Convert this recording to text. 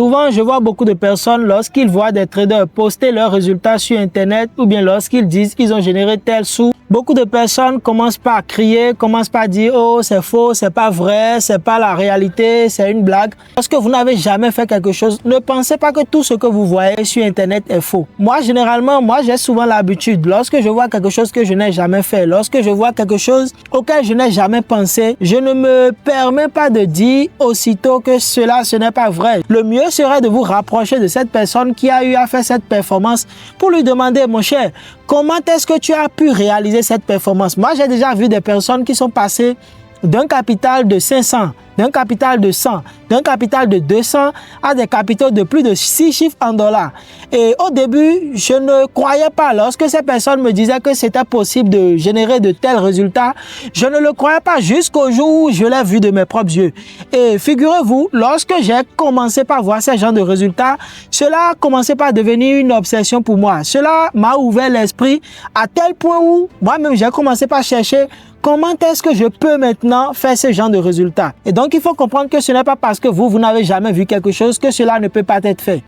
Souvent, je vois beaucoup de personnes lorsqu'ils voient des traders poster leurs résultats sur Internet ou bien lorsqu'ils disent qu'ils ont généré tel sous, beaucoup de personnes commencent par crier, commencent par dire « Oh, c'est faux, c'est pas vrai, c'est pas la réalité, c'est une blague ». Lorsque vous n'avez jamais fait quelque chose, ne pensez pas que tout ce que vous voyez sur Internet est faux. Moi, généralement, j'ai souvent l'habitude, lorsque je vois quelque chose que je n'ai jamais fait, lorsque je vois quelque chose auquel je n'ai jamais pensé, je ne me permets pas de dire aussitôt que ce n'est pas vrai. Le mieux serait de vous rapprocher de cette personne qui a eu à faire cette performance pour lui demander, mon cher, comment est-ce que tu as pu réaliser cette performance? Moi, j'ai déjà vu des personnes qui sont passées d'un capital de 500, d'un capital de 100, d'un capital de 200 à des capitaux de plus de 6 chiffres en dollars. Et au début, je ne croyais pas. Lorsque ces personnes me disaient que c'était possible de générer de tels résultats, je ne le croyais pas jusqu'au jour où je l'ai vu de mes propres yeux. Et figurez-vous, lorsque j'ai commencé par voir ce genre de résultats, cela a commencé par devenir une obsession pour moi. Cela m'a ouvert l'esprit à tel point où moi-même j'ai commencé par chercher comment est-ce que je peux maintenant faire ce genre de résultats. Et donc, il faut comprendre que ce n'est pas parce que vous n'avez jamais vu quelque chose que cela ne peut pas être fait.